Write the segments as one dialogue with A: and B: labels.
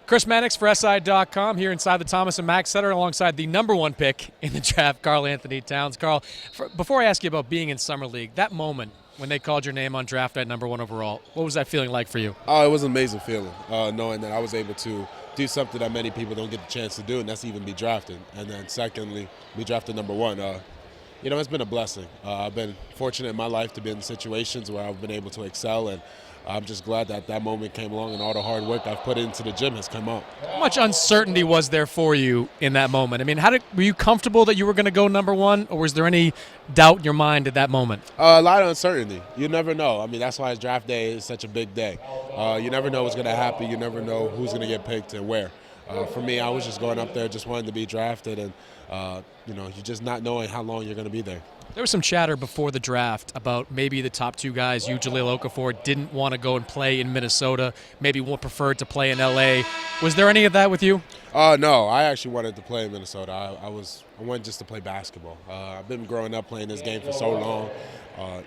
A: Chris Mannix for SI.com here inside the Thomas and Mack Center alongside the number one pick in the draft, Karl-Anthony Towns. Karl, before I ask you about being in Summer League, that moment when they called your name on draft night number one overall, what was that feeling like for you?
B: Oh, it was an amazing feeling, knowing that I was able to do something that many people don't get the chance to do, and that's even be drafted. And then secondly, be drafted number one. It's been a blessing. I've been fortunate in my life to be in situations where I've been able to excel, and I'm just glad that that moment came along and all the hard work I've put into the gym has come out.
A: How much uncertainty was there for you in that moment? I mean, were you comfortable that you were going to go number one, or was there any doubt in your mind at that moment?
B: A lot of uncertainty. You never know. I mean, that's why draft day is such a big day. You never know what's going to happen. You never know who's going to get picked and where. For me, I was just going up there, just wanting to be drafted, and you're just not knowing how long you're going to be there.
A: There was some chatter before the draft about maybe the top two guys, you, Jahlil Okafor, didn't want to go and play in Minnesota, maybe preferred to play in L.A. Was there any of that with you?
B: No, I actually wanted to play in Minnesota. I wanted just to play basketball. I've been growing up playing this game for so long.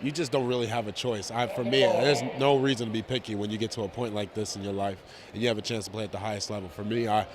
B: You just don't really have a choice. For me, there's no reason to be picky when you get to a point like this in your life and you have a chance to play at the highest level. For me, I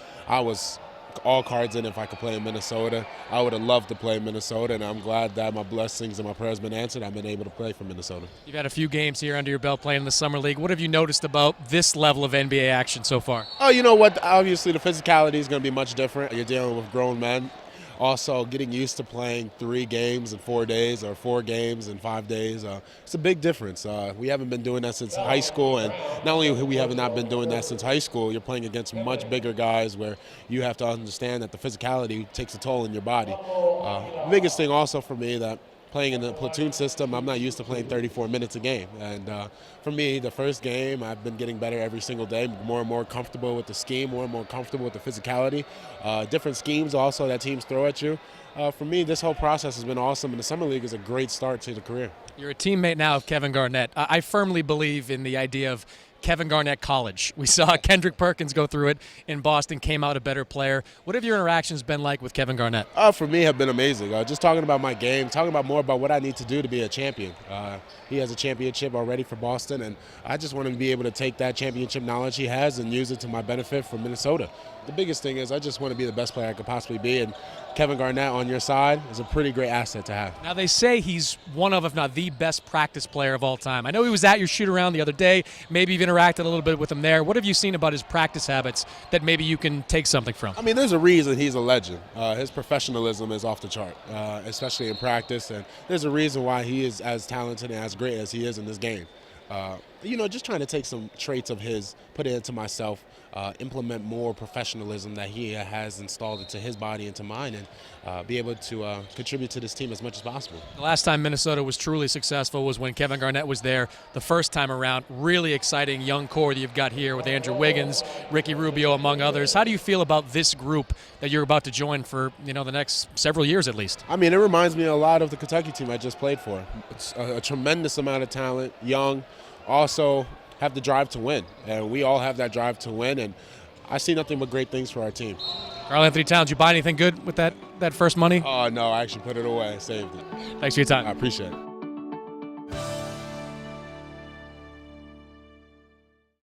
B: was all cards in if I could play in Minnesota. I would have loved to play in Minnesota, and I'm glad that my blessings and my prayers have been answered. I've been able to play for Minnesota.
A: You've had a few games here under your belt playing in the Summer League. What have you noticed about this level of NBA action so far?
B: Oh, you know what? Obviously, the physicality is going to be much different. You're dealing with grown men. Also, getting used to playing 3 games in 4 days or 4 games in 5 days, it's a big difference. We haven't been doing that since high school, and not only we have not been doing that since high school, you're playing against much bigger guys where you have to understand that the physicality takes a toll in your body. The biggest thing also for me that playing in the platoon system, I'm not used to playing 34 minutes a game. And for me, the first game, I've been getting better every single day, more and more comfortable with the scheme, more and more comfortable with the physicality. Different schemes also that teams throw at you. For me, this whole process has been awesome, and the Summer League is a great start to the career.
A: You're a teammate now of Kevin Garnett. I firmly believe in the idea of Kevin Garnett College. We saw Kendrick Perkins go through it in Boston, came out a better player. What have your interactions been like with Kevin Garnett?
B: For me, have been amazing. Just talking about my game, talking about more about what I need to do to be a champion. He has a championship already for Boston, and I just want him to be able to take that championship knowledge he has and use it to my benefit for Minnesota. The biggest thing is I just want to be the best player I could possibly be, and Kevin Garnett on your side is a pretty great asset to have.
A: Now, they say he's one of, if not the best practice player of all time. I know he was at your shoot-around the other day. Maybe you've interacted a little bit with him there. What have you seen about his practice habits that maybe you can take something from?
B: I mean, there's a reason he's a legend. His professionalism is off the chart, especially in practice, and there's a reason why he is as talented and as great as he is in this game. Just trying to take some traits of his, put it into myself, implement more professionalism that he has installed into his body, into mine, and be able to contribute to this team as much as possible.
A: The last time Minnesota was truly successful was when Kevin Garnett was there the first time around. Really exciting young core that you've got here with Andrew Wiggins, Ricky Rubio, among others. How do you feel about this group that you're about to join for the next several years at least?
B: I mean, it reminds me a lot of the Kentucky team I just played for. It's a tremendous amount of talent, young, also have the drive to win, and we all have that drive to win, and I see nothing but great things for our team.
A: Karl-Anthony Towns, you buy anything good with that first money?
B: Oh, no, I actually put it away, saved it.
A: Thanks for your time.
B: I appreciate it.